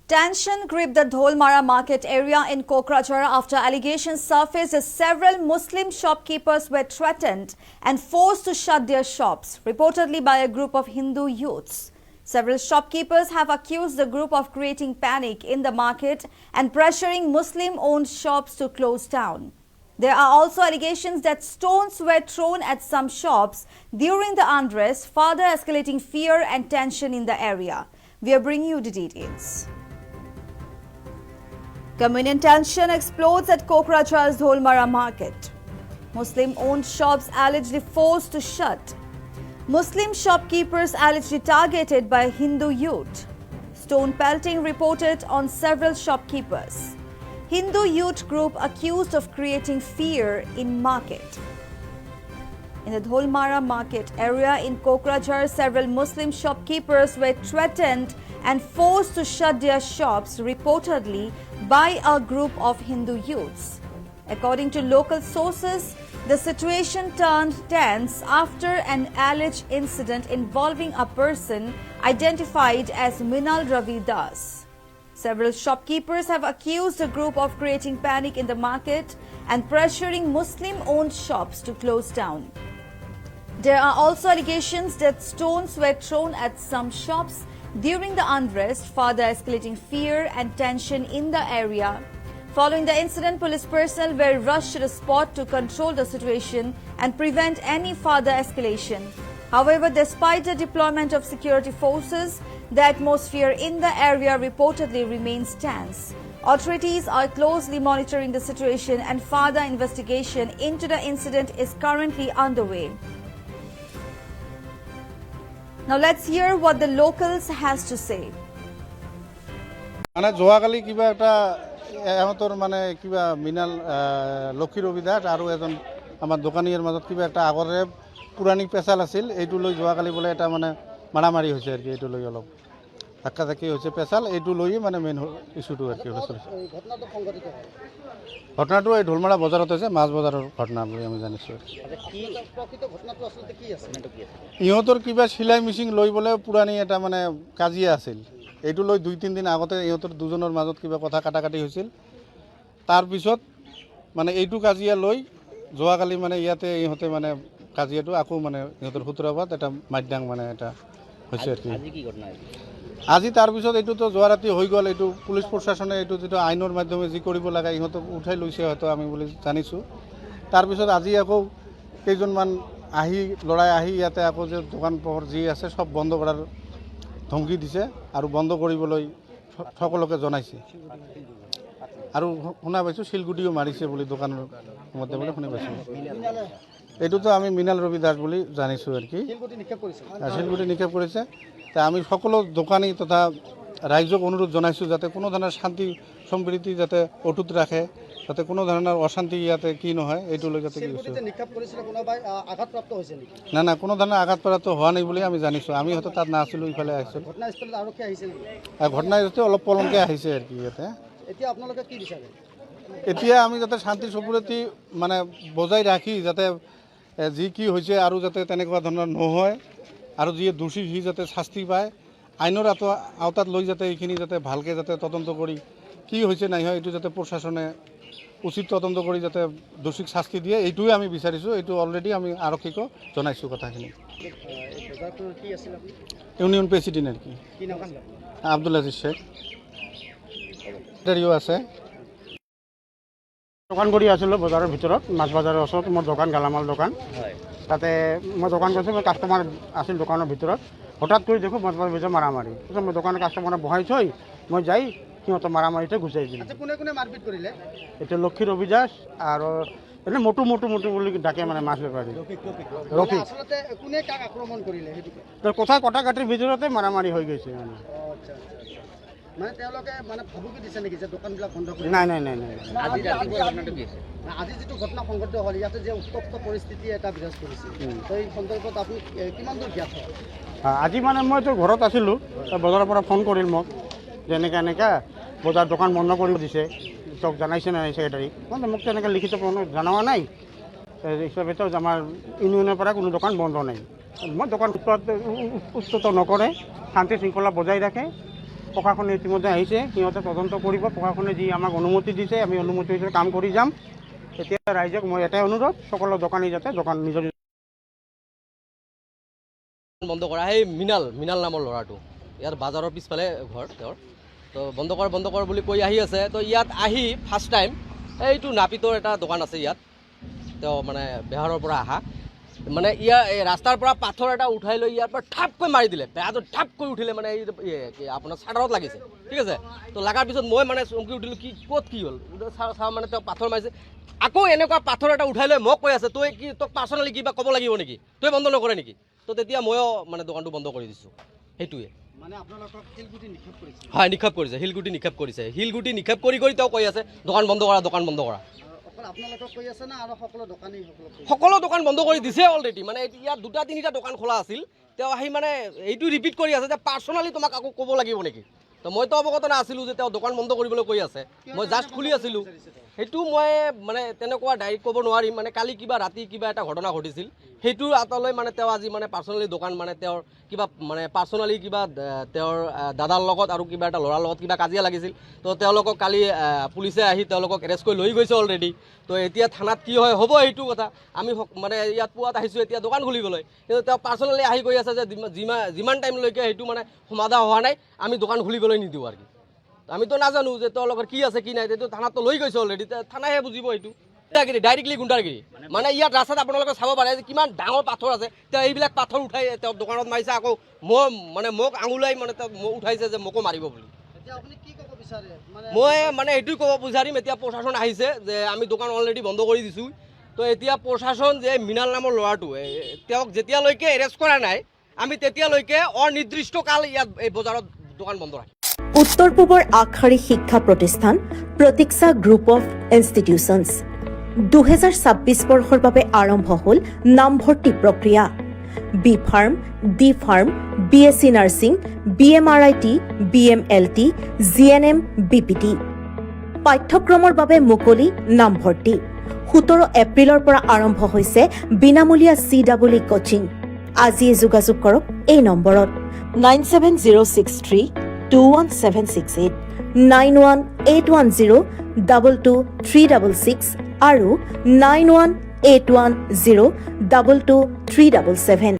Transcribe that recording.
Tension gripped the Dholmara market area in Kokrajhar after allegations surfaced that several Muslim shopkeepers were threatened and forced to shut their shops, reportedly by a group of Hindu youths. Several shopkeepers have accused the group of creating panic in the market and pressuring Muslim-owned shops to close down. There are also allegations that stones were thrown at some shops during the unrest, further escalating fear and tension in the area. We are bringing you the details. Communal tension explodes at Kokrajhar's Dholmara market. Muslim-owned shops allegedly forced to shut. Muslim shopkeepers allegedly targeted by Hindu youth. Stone pelting reported on several shopkeepers. Hindu youth group accused of creating fear in market. In the Dholmara market area in Kokrajhar, several Muslim shopkeepers were threatened and forced to shut their shops, reportedly by a group of Hindu youths. According to local sources, the situation turned tense after an alleged incident involving a person identified as Minal Ravi Das. Several shopkeepers have accused the group of creating panic in the market and pressuring Muslim-owned shops to close down. There are also allegations that stones were thrown at some shops during the unrest, further escalating fear and tension in the area. Following the incident, police personnel were rushed to the spot to control the situation and prevent any further escalation. However, despite the deployment of security forces, the atmosphere in the area reportedly remains tense. Authorities are closely monitoring the situation and further investigation into the incident is currently underway. Now let's hear what the locals has to say. মানে যোৱাকালি কিবা এটা এহঁতৰ মানে কিবা মিনাল লক্ষী ৰবি দাস আৰু এজন আমাৰ দোকানীৰ মাজত কিবা এটা আগৰে পুৰাণি পেচাল আছিল, এইটো লৈ যোৱাকালি বোলে এটা মানে মাৰামাৰি হৈছে আৰু কি, এইটো লৈ অলপ ধাক্কা ধাক্কি হৈছে পেচাল, এইটো লৈয়ে মানে মেইন ইস্যুটো আৰু কি ঘটনাটো এই ঢোলমাৰা বজাৰত হৈছে, মাছ বজাৰৰ ঘটনা বুলি আমি জানিছোঁ। ইহঁতৰ কিবা চিলাই মেচিন লৈ বোলে পুৰাণি এটা মানে কাজিয়া আছিল, এইটো লৈ 2-3 দিন আগতে ইহঁতৰ দুজনৰ মাজত কিবা কথা কাটাকাটি হৈছিল। তাৰপিছত মানে এইটো কাজিয়া লৈ যোৱাকালি মানে ইয়াতে ইহঁতে মানে কাজিয়াটো আকৌ মানে ইহঁতৰ সূত্ৰপাত এটা মাধ্যম মানে এটা হৈছে আৰু কি। আজি তাৰপিছত এইটোতো যোৱা ৰাতি হৈ গ'ল, এইটো পুলিচ প্ৰশাসনে এইটো যিটো আইনৰ মাধ্যমে যি কৰিব লাগে ইহঁতক উঠাই লৈছে হয়তো আমি বুলি জানিছোঁ। তাৰপিছত আজি আকৌ কেইজনমান ল'ৰাই আহি ইয়াতে আকৌ যে দোকান পোহৰ যি আছে চব বন্ধ কৰাৰ ধমকি দিছে আৰু বন্ধ কৰিবলৈ সকলোকে জনাইছে। আৰু শুনা পাইছোঁ শিলগুটিও মাৰিছে বুলি দোকানৰ মধ্যে বুলি শুনি পাইছোঁ। এইটোতো আমি মিনাল ৰবি দাস বুলি জানিছোঁ আৰু কি, শিলগুটি নিক্ষেপ কৰিছে। তা আমি সকলো দোকানী তথা ৰাইজক অনুৰোধ জনাইছোঁ যাতে কোনো ধৰণৰ শান্তি সম্প্ৰীতি যাতে অটুট ৰাখে, যাতে কোনো ধৰণৰ অশান্তি ইয়াতে কি নহয়, এইটো লৈ যাতে না না কোনো ধৰণৰ আঘাতপ্ৰাপ্ত হোৱা নাই বুলি আমি জানিছোঁ। আমি হয়তো তাত নাছিলোঁ, ইফালে আহিছোঁ। ঘটনাস্থলীত অলপ পলমকৈ আহিছে আৰু কি ইয়াতে। এতিয়া আমি যাতে শান্তি সম্প্ৰীতি মানে বজাই ৰাখি যাতে যি কি হৈছে আৰু যাতে তেনেকুৱা ধৰণৰ নহয় আৰু যিয়ে দোষী সি যাতে শাস্তি পায়, আইনৰ আওতাত লৈ যাতে এইখিনি যাতে ভালকৈ যাতে তদন্ত কৰি কি হৈছে নাই হয় এইটো যাতে প্ৰশাসনে উচিত তদন্ত কৰি যাতে দোষীক শাস্তি দিয়ে, এইটোৱে আমি বিচাৰিছোঁ। এইটো অলৰেডি আমি আৰক্ষীকো জনাইছোঁ কথাখিনি। ইউনিয়ন প্ৰেচিডেণ্ট আৰু কি আব্দুল আজিজ শেখ আছে। দোকান কৰি আছিলোঁ বজাৰৰ ভিতৰত, মাছ বজাৰৰ ওচৰত মোৰ দোকান, গেলামাল দোকান। তাতে মই দোকান কৰিছোঁ, মই কাষ্টমাৰ আছিল দোকানৰ ভিতৰত। হঠাৎ কৰি দেখোঁ মাছ বজাৰৰ ভিতৰত মাৰামাৰি। তাৰপিছত মই দোকানৰ কাষ্টমাৰ বহাই থৈ মই যাই সিহঁতৰ মাৰামাৰিতে গুচাই দিলোঁ। কোনে মাৰপিট কৰিলে? এতিয়া লক্ষী ৰবি দাস আৰু এনে মটু বুলি ডাকে মানে মাছ বেপাৰী ৰফিক। কোনে কাক আক্ৰমণ কৰিলে? কথা কটাকাটিৰ ভিতৰতে মাৰামাৰি হৈ গৈছে মানে। মানে তেওঁলোকে মানে ভাবুকি দিছে নেকি যে দোকানবিলাক বন্ধ কৰি? নাই। আজি যিটো ঘটনা সংঘটিত হ'ল, ইয়াতে যে উত্তপ্ত পৰিস্থিতি এটা বিৰাজ কৰিছে, সেই সন্দৰ্ভত আপুনি কিমান দূৰ জ্ঞাত? আজি মানে মইতো ঘৰত আছিলোঁ, বজাৰৰ পৰা ফোন কৰিল মোক যে এনেকৈ বজাৰ দোকান বন্ধ কৰি দিছে, চব জানাইছে নাই ছেক্ৰেটাৰী? মানে মোক তেনেকৈ লিখিত জনোৱা নাই, হিচাপেতো আমাৰ ইউনিয়নৰ পৰা কোনো দোকান বন্ধ নাই। মই দোকান উত্তত নকৰে, শান্তি শৃংখলা বজাই ৰাখে প্ৰশাসনে ইতিমধ্যে আহিছে, সিহঁতে তদন্ত কৰিব। প্ৰশাসনে যি আমাক অনুমতি দিছে আমি অনুমতি হিচাপে কাম কৰি যাম। এতিয়া ৰাইজক মই এটাই অনুৰোধ, সকলো দোকানী যাতে দোকান নিজৰ বন্ধ কৰা সেই মৃণাল নামৰ ল'ৰাটো, ইয়াৰ বাজাৰৰ পিছফালে ঘৰ তেওঁৰ। তো বন্ধ কৰ বুলি কৈ আহি আছে। তো ইয়াত আহি ফাৰ্ষ্ট টাইম এইটো নাপিতৰ এটা দোকান আছে ইয়াত, তেওঁ মানে বিহাৰৰ পৰা অহা, মানে ইয়াৰ এই ৰাস্তাৰ পৰা পাথৰ এটা উঠাই লৈ ইয়াৰ পৰা ঠাপকৈ মাৰি দিলে। বেয়াটো ঠাপকৈ উঠিলে, মানে এই আপোনাৰ চাৰ্ডাৰত লাগিছে, ঠিক আছে। তো লগাৰ পিছত মই মানে চমকি উঠিলোঁ, ক'ত কি হ'ল চাওঁ, মানে তেওঁ পাথৰ মাৰিছে। আকৌ এনেকুৱা পাথৰ এটা উঠাই লৈ মোক কৈ আছে, তই কি তোক পাৰ্চনেলি কিবা ক'ব লাগিব নেকি, তই বন্ধ নকৰে নেকি? তো তেতিয়া ময়ো মানে দোকানটো বন্ধ কৰি দিছোঁ। সেইটোৱে মানে আপোনালোকক শিলগুটি নিক্ষেপ কৰিছে? হয়, নিক্ষেপ কৰিছে, শিলগুটি নিক্ষেপ কৰিছে। শিলগুটি নিক্ষেপ কৰি তেওঁ কৈ আছে দোকান বন্ধ কৰা। অকল আপোনালোকক কৈ আছে না আৰু সকলো দোকানী সকলো দোকান বন্ধ কৰি দিছে অলৰেডি। মানে ইয়াত 2-3টা দোকান খোলা আছিল, তেওঁ আহি মানে এইটো ৰিপিট কৰি আছে যে পাৰ্চনেলি তোমাক আকৌ ক'ব লাগিব নেকি। তো মইতো অৱগত নাছিলোঁ যে তেওঁ দোকান বন্ধ কৰিবলৈ কৈ আছে, মই জাষ্ট খুলি আছিলোঁ। সেইটো মই মানে তেনেকুৱা ডাইৰেক্ট ক'ব নোৱাৰিম। মানে কালি কিবা ৰাতি কিবা এটা ঘটনা ঘটিছিল, সেইটোৰ আঁতৰলৈ মানে তেওঁ আজি মানে পাৰ্চনেলি দোকান, মানে তেওঁৰ কিবা মানে পাৰ্চনেলি কিবা তেওঁৰ দাদাৰ লগত আৰু কিবা এটা ল'ৰাৰ লগত কিবা কাজিয়া লাগিছিল। তো তেওঁলোকক কালি পুলিচে আহি তেওঁলোকক এৰেষ্ট কৰি লৈ গৈছে অলৰেডি। তো এতিয়া থানাত কি হয় হ'ব সেইটো কথা। আমি মানে ইয়াত পুৱাত আহিছোঁ এতিয়া দোকান খুলিবলৈ, কিন্তু তেওঁ পাৰ্চনেলি আহি কৈ আছে যে যিমান টাইমলৈকে সেইটো মানে সমাধান হোৱা নাই আমি দোকান খুলিবলৈ নিদিওঁ আৰু কি। আমিতো নাজানো যে তেওঁলোকৰ কি আছে কি নাই, সেইটো থানাততো লৈ গৈছে অলৰেডি, থানাহে বুজিব এইটো। ডাইৰেক্টলি গুণ্ডাগিৰি। মানে ইয়াত ৰাস্তাত আপোনালোকে চাব পাৰে যে কিমান ডাঙৰ পাথৰ আছে, তেওঁ এইবিলাক পাথৰ উঠাই তেওঁ দোকানত মাৰিছে। আকৌ মোক আঙুলাই মানে তেওঁ মোক উঠাইছে যে মোকো মাৰিব বুলি। মই মানে এইটোৱে ক'ব বিচাৰিম, এতিয়া প্ৰশাসন আহিছে যে আমি দোকান অলৰেডি বন্ধ কৰি দিছোঁ। তো এতিয়া প্ৰশাসন যে মৃণাল নামৰ ল'ৰাটো, তেওঁক যেতিয়ালৈকে এৰেষ্ট কৰা নাই আমি তেতিয়ালৈকে অনিৰ্দিষ্ট কাল ইয়াত এই বজাৰত দোকান বন্ধ ৰাখিম। উত্তৰ পূবৰ আগশাৰী শিক্ষা প্ৰতিষ্ঠান প্ৰতীক্ষা গ্ৰুপ অফ ইনষ্টিটিউচনছ 2026 বৰ্ষৰ বাবে আৰম্ভ হ'ল নামভৰ্তি প্ৰক্ৰিয়া। B pharm, D pharm, BSc nursing, BMRIT, BMLT, GNM, BPT। পাঠ্যক্ৰমৰ বাবে মুকলি নামভৰ্তি। 17 এপ্ৰিলৰ পৰা আৰম্ভ হৈছে বিনামূলীয়া CEE কোচিং। আজিয়ে যোগাযোগ কৰক এই নম্বৰত 97063216768, 9181022366 আৰু 9181022377।